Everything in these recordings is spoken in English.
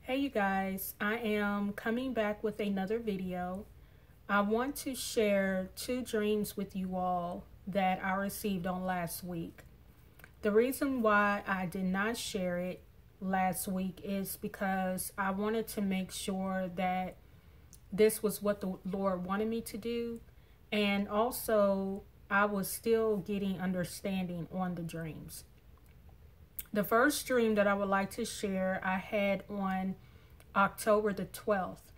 Hey you guys, I am coming back with another video. I want to share two dreams with you all that I received on last week. The reason why I did not share it last week is because I wanted to make sure that this was what the Lord wanted me to do, and also I was still getting understanding on the dreams. The first dream that I would like to share, I had on October the 12th.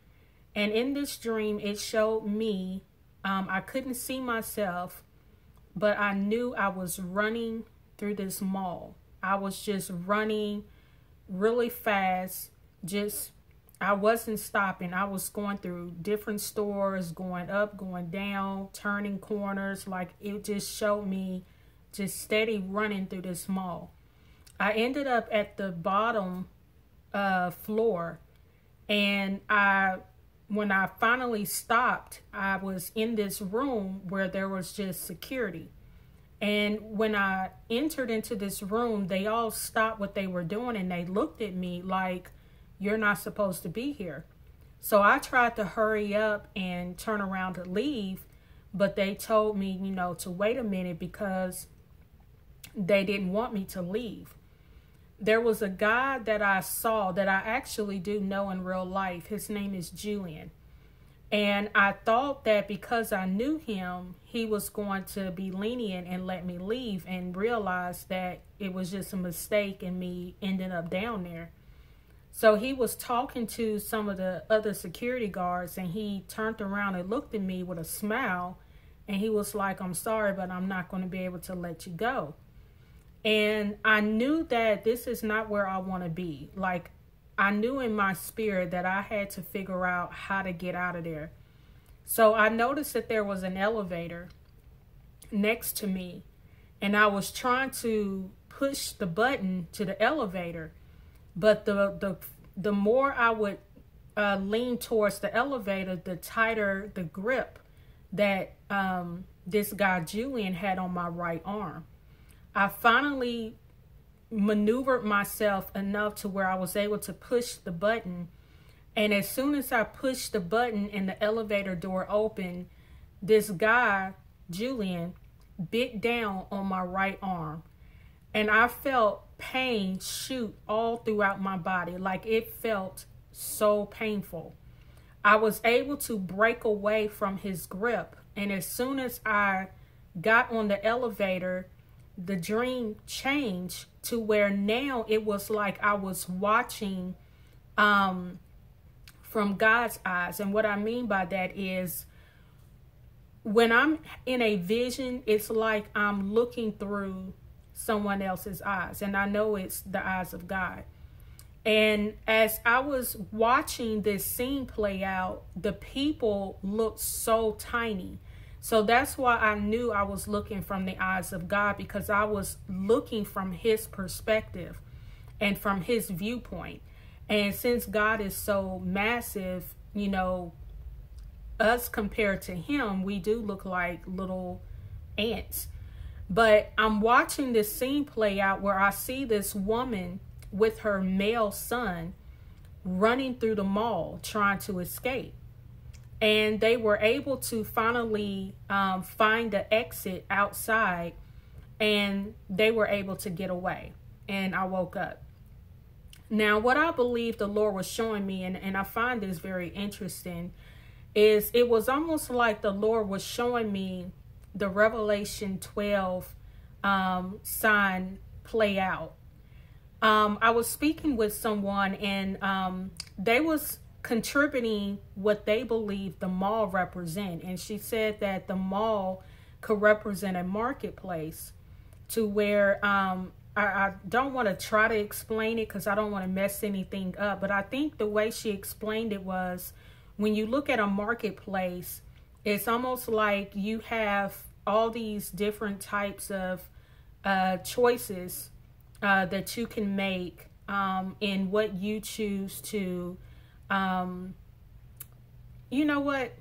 And in this dream, it showed me, I couldn't see myself, but I knew I was running through this mall. I was just running really fast. I wasn't stopping. I was going through different stores, going up, going down, turning corners. Like, it just showed me just steady running through this mall. I ended up at the bottom floor, and when I finally stopped, I was in this room where there was just security. And when I entered into this room, they all stopped what they were doing and they looked at me like, "You're not supposed to be here." So I tried to hurry up and turn around to leave, but they told me, to wait a minute because they didn't want me to leave. There was a guy that I saw that I actually do know in real life. His name is Julian. And I thought that because I knew him, he was going to be lenient and let me leave, and realized that it was just a mistake and me ending up down there. So he was talking to some of the other security guards, and he turned around and looked at me with a smile, and he was like, "I'm sorry, but I'm not going to be able to let you go." And I knew that this is not where I want to be. Like, I knew in my spirit that I had to figure out how to get out of there. So I noticed that there was an elevator next to me, and I was trying to push the button to the elevator. But the more I would lean towards the elevator, the tighter the grip that this guy Julian had on my right arm. I finally maneuvered myself enough to where I was able to push the button. And as soon as I pushed the button and the elevator door opened, this guy, Julian, bit down on my right arm. And I felt pain shoot all throughout my body. Like, it felt so painful. I was able to break away from his grip. And as soon as I got on the elevator, the dream changed to where now it was like I was watching from God's eyes. And what I mean by that is, when I'm in a vision, it's like I'm looking through someone else's eyes, and I know it's the eyes of God. And as I was watching this scene play out, the people looked so tiny. So that's why I knew I was looking from the eyes of God, because I was looking from his perspective and from his viewpoint. And since God is so massive, us compared to him, we do look like little ants. But I'm watching this scene play out where I see this woman with her male son running through the mall trying to escape. And they were able to finally find the exit outside, and they were able to get away. And I woke up. Now, what I believe the Lord was showing me, and I find this very interesting, is it was almost like the Lord was showing me the Revelation 12 sign play out. I was speaking with someone, and they was contributing what they believe the mall represent. And she said that the mall could represent a marketplace, to where I don't want to try to explain it because I don't want to mess anything up. But I think the way she explained it was, when you look at a marketplace, it's almost like you have all these different types of choices that you can make in what you choose to, you know what?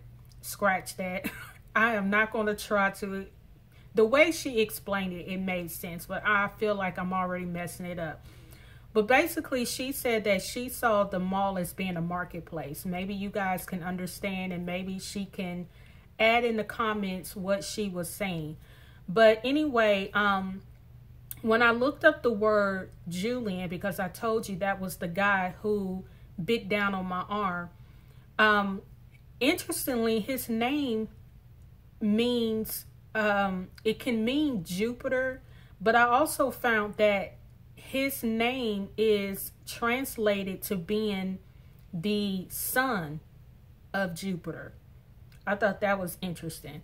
Scratch that. I am not going to try to. The way she explained it, it made sense, but I feel like I'm already messing it up. But basically, she said that she saw the mall as being a marketplace. Maybe you guys can understand, and maybe she can add in the comments what she was saying. But anyway, when I looked up the word Julian, because I told you that was the guy who bit down on my arm, interestingly, his name means, it can mean Jupiter, but I also found that his name is translated to being the son of Jupiter. I thought that was interesting.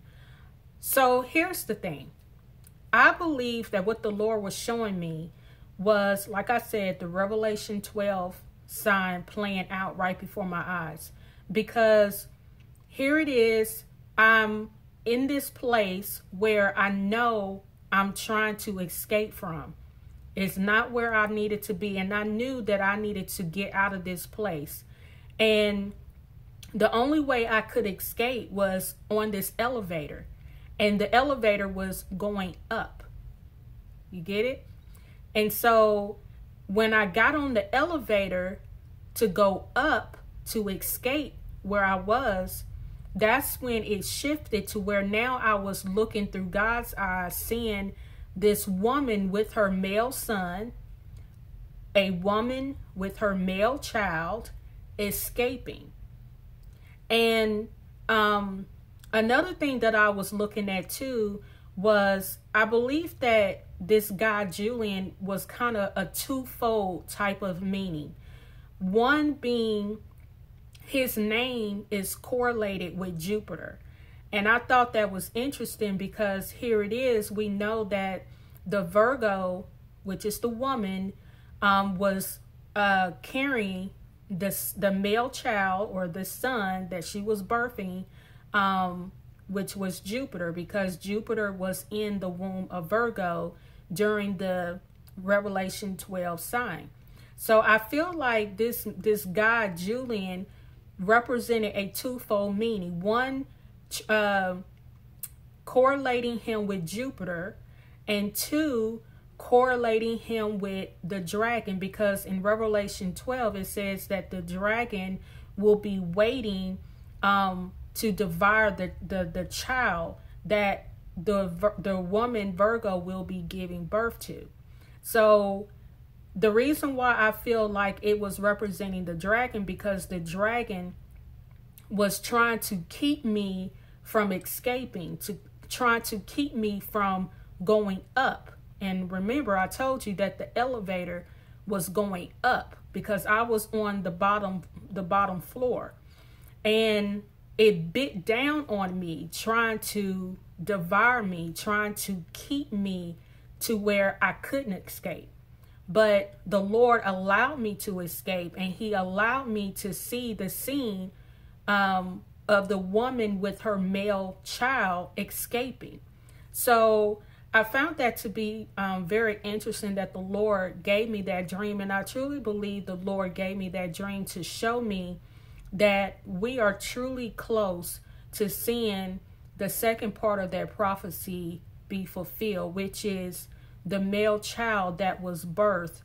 So here's the thing. I believe that what the Lord was showing me was, like I said, the Revelation 12 sign playing out right before my eyes. Because here it is, I'm in this place where I know I'm trying to escape from. It's not where I needed to be. And I knew that I needed to get out of this place. And the only way I could escape was on this elevator. And the elevator was going up. You get it? And so when I got on the elevator to go up to escape where I was, that's when it shifted to where now I was looking through God's eyes, seeing this woman with her male son, a woman with her male child escaping. And another thing that I was looking at too was, I believe that this guy Julian was kind of a twofold type of meaning. One being his name is correlated with Jupiter. And I thought that was interesting because here it is. We know that the Virgo, which is the woman, was carrying the male child or the son that she was birthing, which was Jupiter, because Jupiter was in the womb of Virgo during the Revelation 12 sign. So I feel like this guy Julian represented a twofold meaning. One, correlating him with Jupiter, and two, correlating him with the dragon, because in Revelation 12 it says that the dragon will be waiting to devour the child that the woman Virgo will be giving birth to. So the reason why I feel like it was representing the dragon, because the dragon was trying to keep me from escaping, trying to keep me from going up. And remember, I told you that the elevator was going up because I was on the bottom floor, and it bit down on me, trying to devour me, trying to keep me to where I couldn't escape. But the Lord allowed me to escape, and he allowed me to see the scene of the woman with her male child escaping. So I found that to be very interesting, that the Lord gave me that dream. And I truly believe the Lord gave me that dream to show me that we are truly close to seeing the second part of that prophecy be fulfilled, which is the male child that was birthed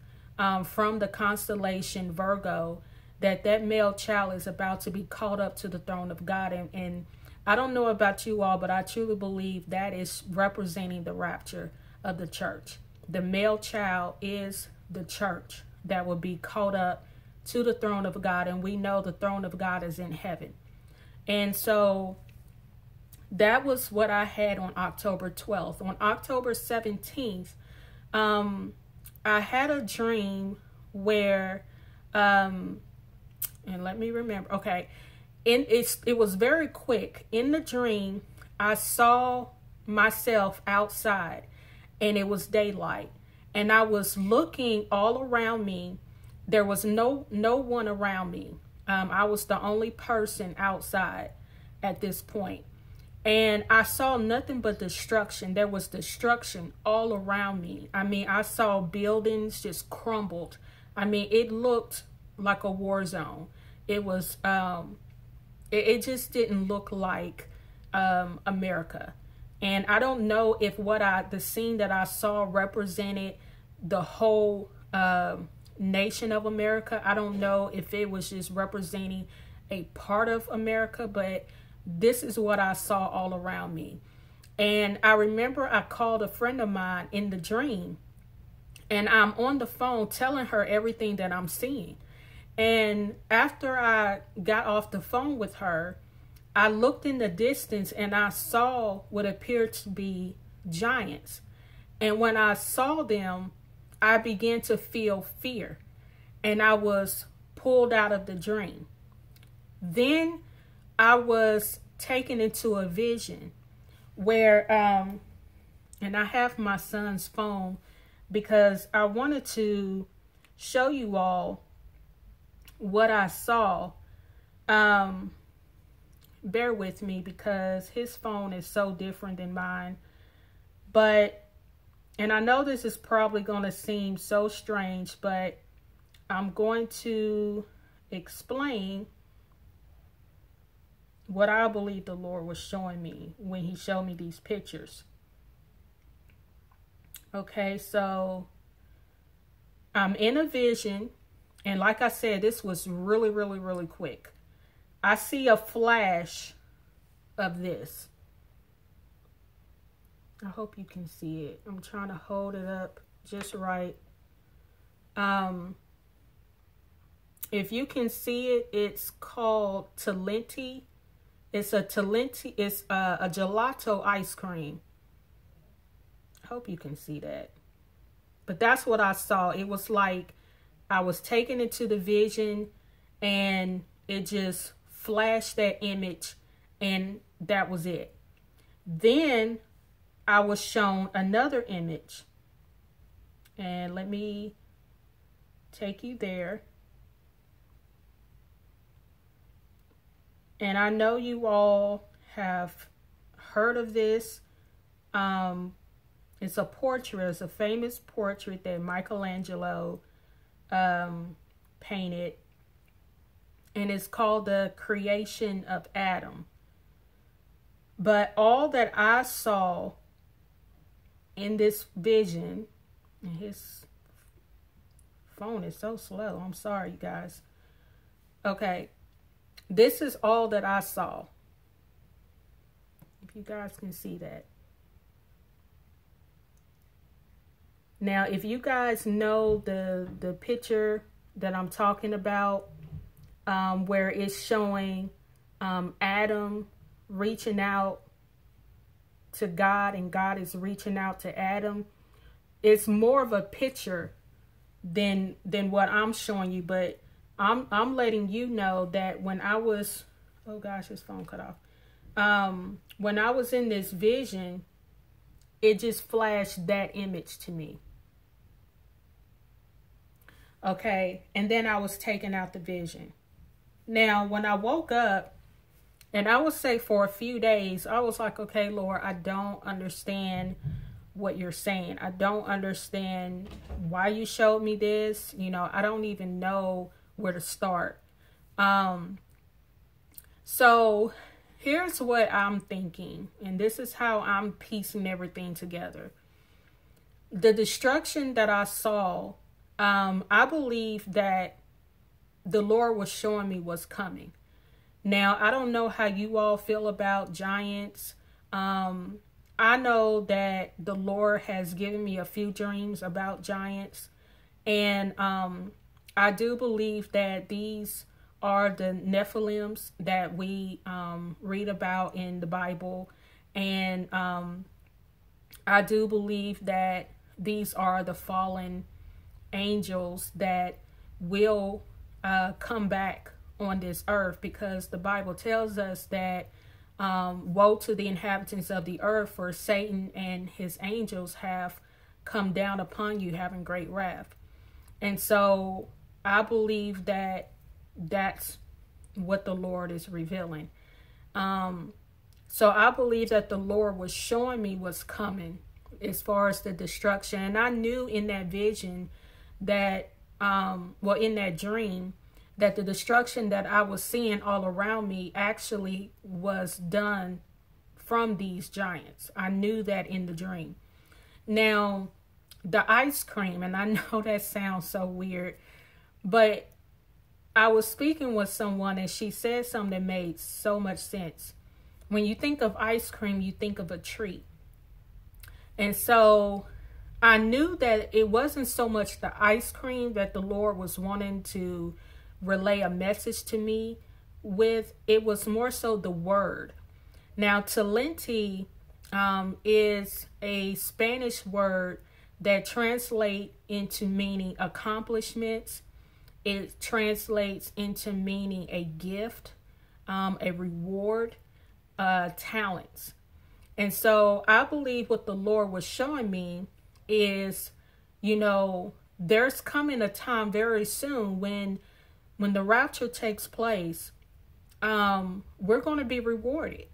from the constellation Virgo, that male child is about to be caught up to the throne of God. And I don't know about you all, but I truly believe that is representing the rapture of the church. The male child is the church that will be caught up to the throne of God. And we know the throne of God is in heaven. And so that was what I had on October 12th. On October 17th, I had a dream where, and let me remember. Okay. It was very quick. In the dream, I saw myself outside, and it was daylight, and I was looking all around me. There was no one around me. I was the only person outside at this point. And I saw nothing but destruction. There was destruction all around me. I mean, I saw buildings just crumbled. I mean, it looked like a war zone. It was, it just didn't look like America. And I don't know if the scene that I saw represented the whole nation of America. I don't know if it was just representing a part of America, but this is what I saw all around me. And I remember I called a friend of mine in the dream, and I'm on the phone telling her everything that I'm seeing. And after I got off the phone with her, I looked in the distance and I saw what appeared to be giants. And when I saw them, I began to feel fear, and I was pulled out of the dream. Then I was taken into a vision where, and I have my son's phone because I wanted to show you all what I saw. Bear with me because his phone is so different than mine. And I know this is probably going to seem so strange, but I'm going to explain what I believe the Lord was showing me when he showed me these pictures. Okay, so I'm in a vision, and like I said, this was really, really, really quick. I see a flash of this. I hope you can see it. I'm trying to hold it up just right. If you can see it, it's called Talenti. It's a Talenti. It's a gelato ice cream. I hope you can see that. But that's what I saw. It was like I was taken into the vision, and it just flashed that image, and that was it. Then I was shown another image, and let me take you there. And I know you all have heard of this. It's a portrait. It's a famous portrait that Michelangelo painted. And it's called The Creation of Adam. But all that I saw in this vision, and his phone is so slow. I'm sorry, you guys. Okay. This is all that I saw. If you guys can see that. Now, if you guys know the picture that I'm talking about, where it's showing Adam reaching out to God and God is reaching out to Adam, it's more of a picture than what I'm showing you, but I'm letting you know that when I was, oh gosh, his phone cut off. When I was in this vision, it just flashed that image to me. Okay, and then I was taken out the vision. Now, when I woke up, and I would say for a few days, I was like, okay, Lord, I don't understand what you're saying. I don't understand why you showed me this. You know, I don't even know where to start. So here's what I'm thinking, and this is how I'm piecing everything together. The destruction that I saw, I believe that the Lord was showing me what's coming. Now, I don't know how you all feel about giants. I know that the Lord has given me a few dreams about giants, and I do believe that these are the Nephilims that we read about in the Bible, and I do believe that these are the fallen angels that will come back on this earth, because the Bible tells us that woe to the inhabitants of the earth, for Satan and his angels have come down upon you having great wrath. And so I believe that that's what the Lord is revealing. So I believe that the Lord was showing me what's coming as far as the destruction. And I knew in that vision that, in that dream, that the destruction that I was seeing all around me actually was done from these giants. I knew that in the dream. Now, the ice cream, and I know that sounds so weird, But I was speaking with someone and she said something that made so much sense. When you think of ice cream, you think of a treat. And so I knew that it wasn't so much the ice cream that the Lord was wanting to relay a message to me with. It was more so the word. Now, talenti is a Spanish word that translates into meaning accomplishments. It translates into meaning a gift, a reward, talents. And so I believe what the Lord was showing me is, there's coming a time very soon when the rapture takes place, we're going to be rewarded.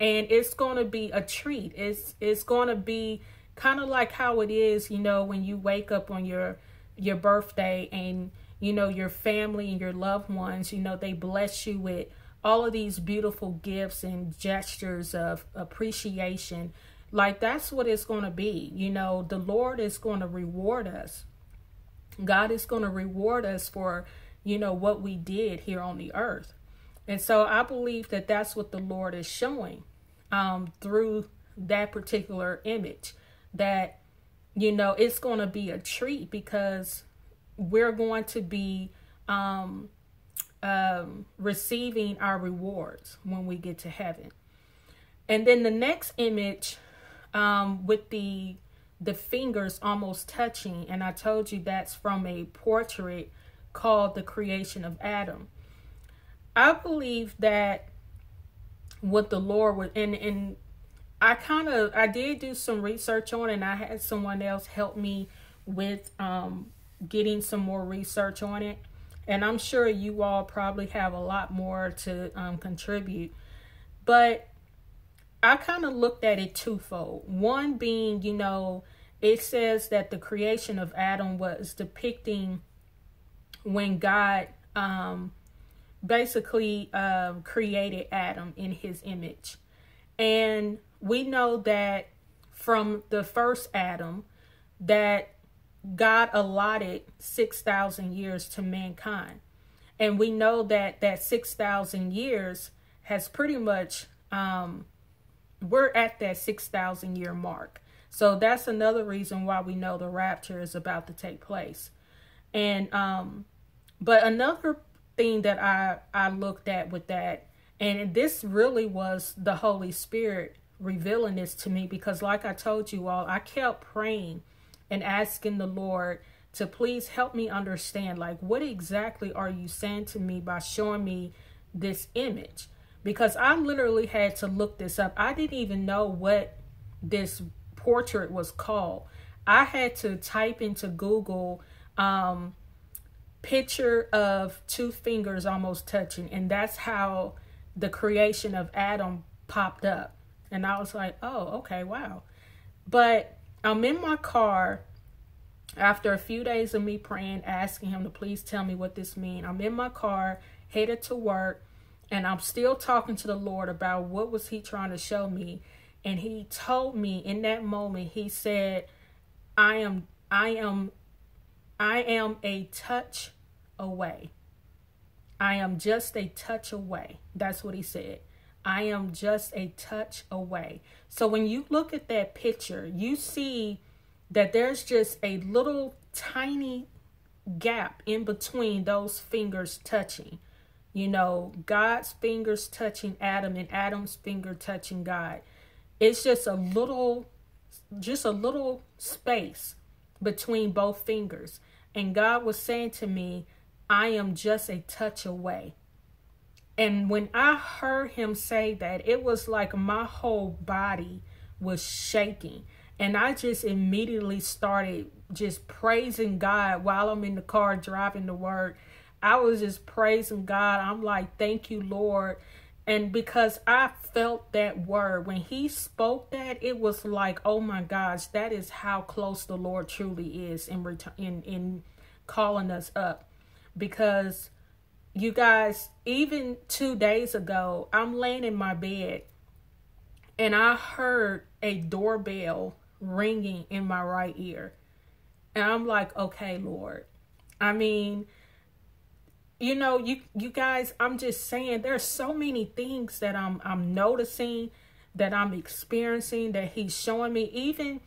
And it's going to be a treat. It's going to be kind of like how it is, when you wake up on your birthday and, your family and your loved ones, they bless you with all of these beautiful gifts and gestures of appreciation. Like, that's what it's going to be. The Lord is going to reward us. God is going to reward us for, what we did here on the earth. And so I believe that that's what the Lord is showing through that particular image, that, it's going to be a treat because we're going to be receiving our rewards when we get to heaven. And then the next image with the fingers almost touching, and I told you that's from a portrait called The Creation of Adam. I believe that what the Lord would, and I did do some research on it, and I had someone else help me with getting some more research on it. And I'm sure you all probably have a lot more to contribute. But I kind of looked at it twofold. One being, it says that the creation of Adam was depicting when God basically created Adam in his image. And we know that from the first Adam that God allotted 6,000 years to mankind. And we know that 6,000 years has pretty much, we're at that 6,000 year mark. So that's another reason why we know the rapture is about to take place. And, but another thing that I looked at with that, and this really was the Holy Spirit revealing this to me, because like I told you all, I kept praying and asking the Lord to please help me understand, like, what exactly are you saying to me by showing me this image? Because I literally had to look this up. I didn't even know what this portrait was called. I had to type into Google picture of two fingers almost touching, and that's how the creation of Adam popped up. And I was like, oh, okay, wow. But I'm in my car after a few days of me praying, asking him to please tell me what this means. I'm in my car, headed to work, and I'm still talking to the Lord about what was he trying to show me. And he told me in that moment, he said, I am a touch away. I am just a touch away. That's what he said. I am just a touch away. So when you look at that picture, you see that there's just a little tiny gap in between those fingers touching. God's fingers touching Adam and Adam's finger touching God. It's just a little space between both fingers. And God was saying to me, I am just a touch away. And when I heard him say that, it was like my whole body was shaking. And I just immediately started just praising God while I'm in the car driving to work. I was just praising God. I'm like, thank you, Lord. And because I felt that word, when he spoke that, it was like, oh my gosh, that is how close the Lord truly is in calling us up. Because you guys, even 2 days ago, I'm laying in my bed and I heard a doorbell ringing in my right ear. And I'm like, okay, Lord. I mean, you know, you guys, I'm just saying there's so many things that I'm noticing, that I'm experiencing, that he's showing me, even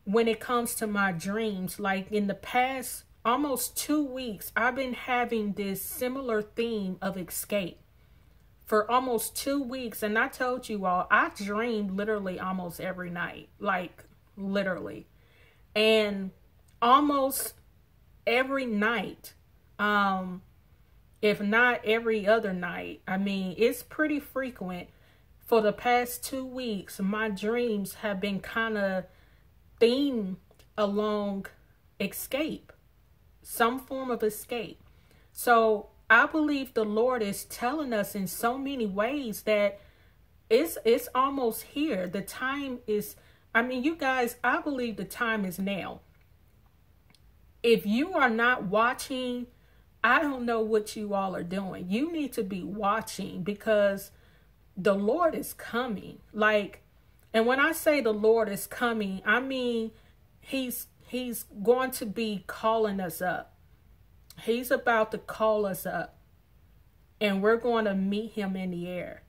when it comes to my dreams. Like in the past almost 2 weeks, I've been having this similar theme of escape for almost 2 weeks. And I told you all, I dreamed literally almost every night, like literally. And almost every night, if not every other night, I mean, it's pretty frequent. For the past 2 weeks, my dreams have been kind of themed along escape, some form of escape. So I believe the Lord is telling us in so many ways that it's almost here. The time is, I mean, you guys, I believe the time is now. If you are not watching, I don't know what you all are doing. You need to be watching, because the Lord is coming. Like, and when I say the Lord is coming, I mean, he's going to be calling us up. He's about to call us up, and we're going to meet him in the air.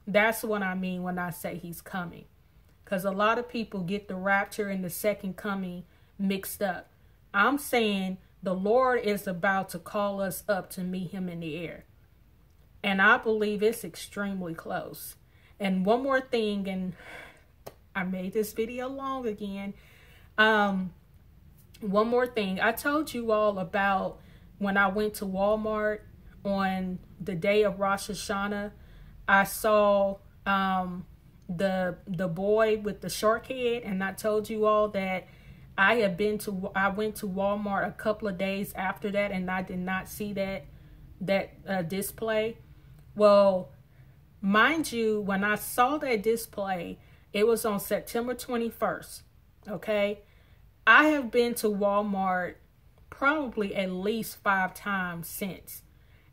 That's what I mean when I say he's coming. Because a lot of people get the rapture and the second coming mixed up. I'm saying the Lord is about to call us up to meet him in the air. And I believe it's extremely close. And one more thing, and I made this video long again. One more thing. I told you all about when I went to Walmart on the day of Rosh Hashanah. I saw the boy with the shark head, and I told you all that I went to Walmart a couple of days after that, and I did not see that display. Well, mind you, when I saw that display, it was on September 21st. Okay, I have been to Walmart probably at least 5 times since.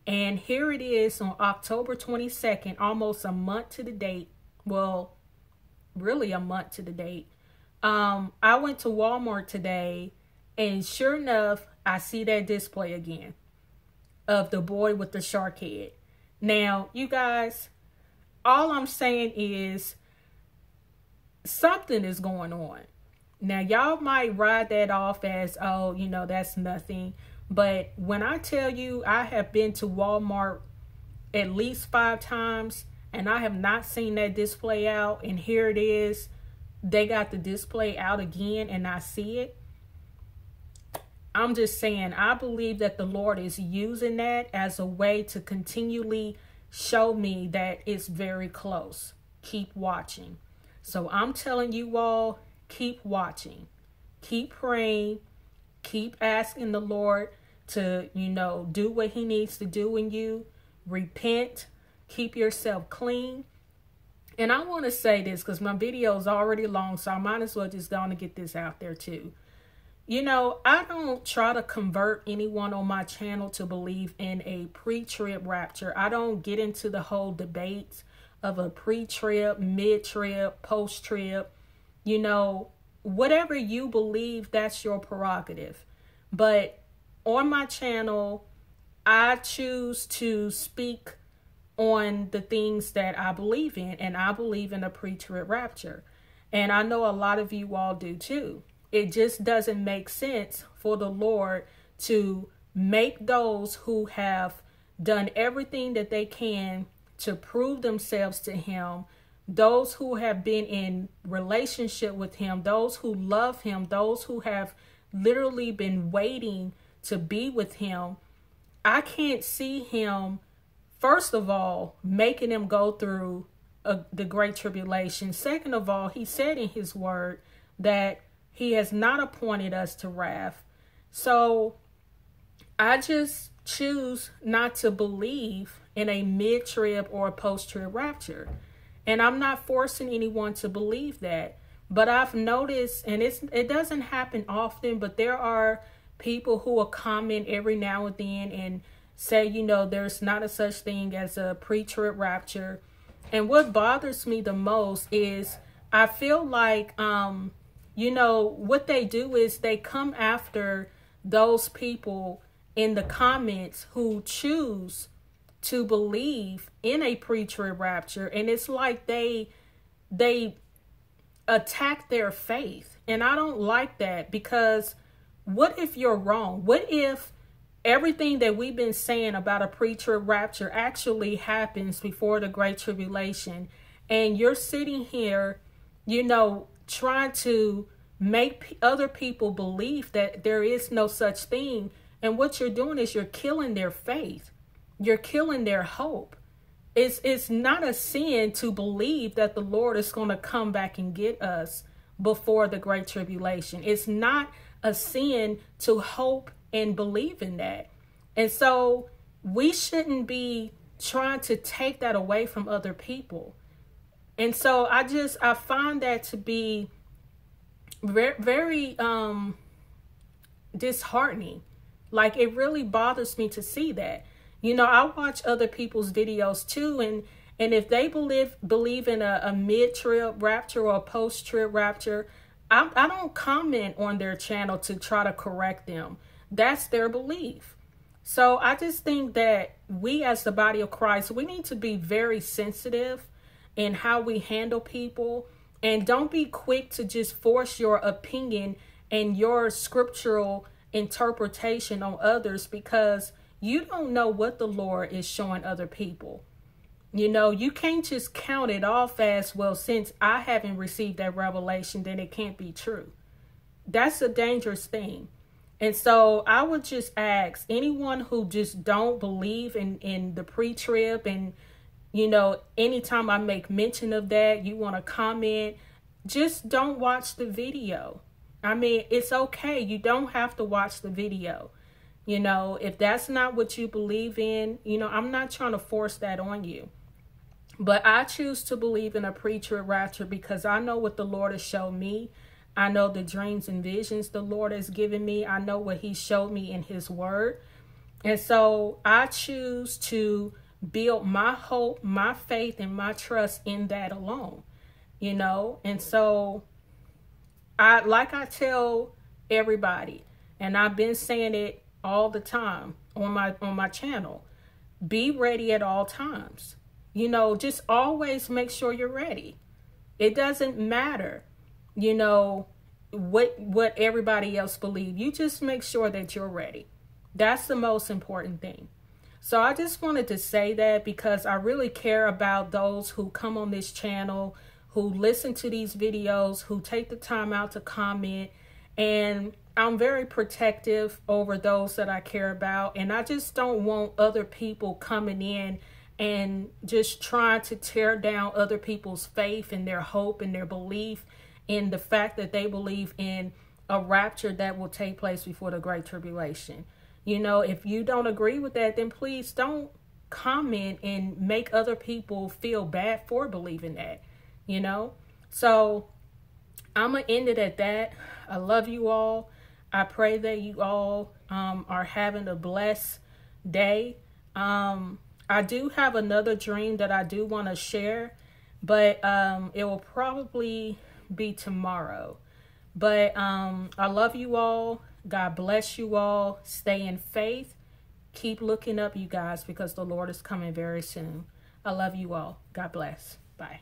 And here it is on October 22nd, almost a month to the date. Well, really a month to the date. I went to Walmart today, and sure enough, I see that display again of the boy with the shark head. Now, you guys, all I'm saying is something is going on. Now, y'all might ride that off as, oh, you know, that's nothing. But when I tell you I have been to Walmart at least 5 times, and I have not seen that display out, and here it is, they got the display out again, and I see it. I'm just saying, I believe that the Lord is using that as a way to continually show me that it's very close. Keep watching. So I'm telling you all, keep watching, keep praying, keep asking the Lord to, you know, do what he needs to do in you. Repent, keep yourself clean. And I want to say this because my video is already long, so I might as well just go on and get this out there too. You know, I don't try to convert anyone on my channel to believe in a pre-trib rapture. I don't get into the whole debates of a pre-trib, mid-trib, post-trib. You know, whatever you believe, that's your prerogative. But on my channel, I choose to speak on the things that I believe in, and I believe in a pre-trib rapture. And I know a lot of you all do too. It just doesn't make sense for the Lord to make those who have done everything that they can to prove themselves to him, those who have been in relationship with him, those who love him, those who have literally been waiting to be with him. I can't see him, first of all, making them go through the great tribulation. Second of all, he said in his word that he has not appointed us to wrath. So I just choose not to believe in a mid-trib or a post-trib rapture. And I'm not forcing anyone to believe that. But I've noticed, and it doesn't happen often, but there are people who will comment every now and then and say, you know, there's not a such thing as a pre-trib rapture. And what bothers me the most is I feel like, you know, what they do is they come after those people in the comments who choose to believe in a pre-trib rapture, and it's like they attack their faith. And I don't like that, because what if you're wrong? What if everything that we've been saying about a pre-trib rapture actually happens before the Great Tribulation, and you're sitting here, you know, trying to make other people believe that there is no such thing, and what you're doing is you're killing their faith. You're killing their hope. It's not a sin to believe that the Lord is going to come back and get us before the Great Tribulation. It's not a sin to hope and believe in that. And so we shouldn't be trying to take that away from other people. And so I find that to be very, very disheartening. Like, it really bothers me to see that. You know, I watch other people's videos too, and if they believe in a mid-trib rapture or a post-trib rapture, I don't comment on their channel to try to correct them. That's their belief. So I just think that we as the body of Christ, we need to be very sensitive in how we handle people, and don't be quick to just force your opinion and your scriptural interpretation on others, because you don't know what the Lord is showing other people. You know, you can't just count it off as, well, since I haven't received that revelation, then it can't be true. That's a dangerous thing. And so I would just ask anyone who just don't believe in the pre-trib, and, you know, anytime I make mention of that, you want to comment, just don't watch the video. I mean, it's okay. You don't have to watch the video. You know, if that's not what you believe in, you know, I'm not trying to force that on you. But I choose to believe in a pre-trib rapture because I know what the Lord has shown me. I know the dreams and visions the Lord has given me. I know what he showed me in his word. And so I choose to build my hope, my faith, and my trust in that alone, you know. And so I tell everybody, and I've been saying it all the time on my channel, be ready at all times. You know, just always make sure you're ready. It doesn't matter, you know, what everybody else believes. You just make sure that you're ready. That's the most important thing. So I just wanted to say that because I really care about those who come on this channel, who listen to these videos, who take the time out to comment. And I'm very protective over those that I care about. And I just don't want other people coming in and just trying to tear down other people's faith and their hope and their belief in the fact that they believe in a rapture that will take place before the Great Tribulation. You know, if you don't agree with that, then please don't comment and make other people feel bad for believing that, you know. So I'm going to end it at that. I love you all. I pray that you all are having a blessed day. I do have another dream that I do want to share, but it will probably be tomorrow. But I love you all. God bless you all. Stay in faith. Keep looking up, you guys, because the Lord is coming very soon. I love you all. God bless. Bye.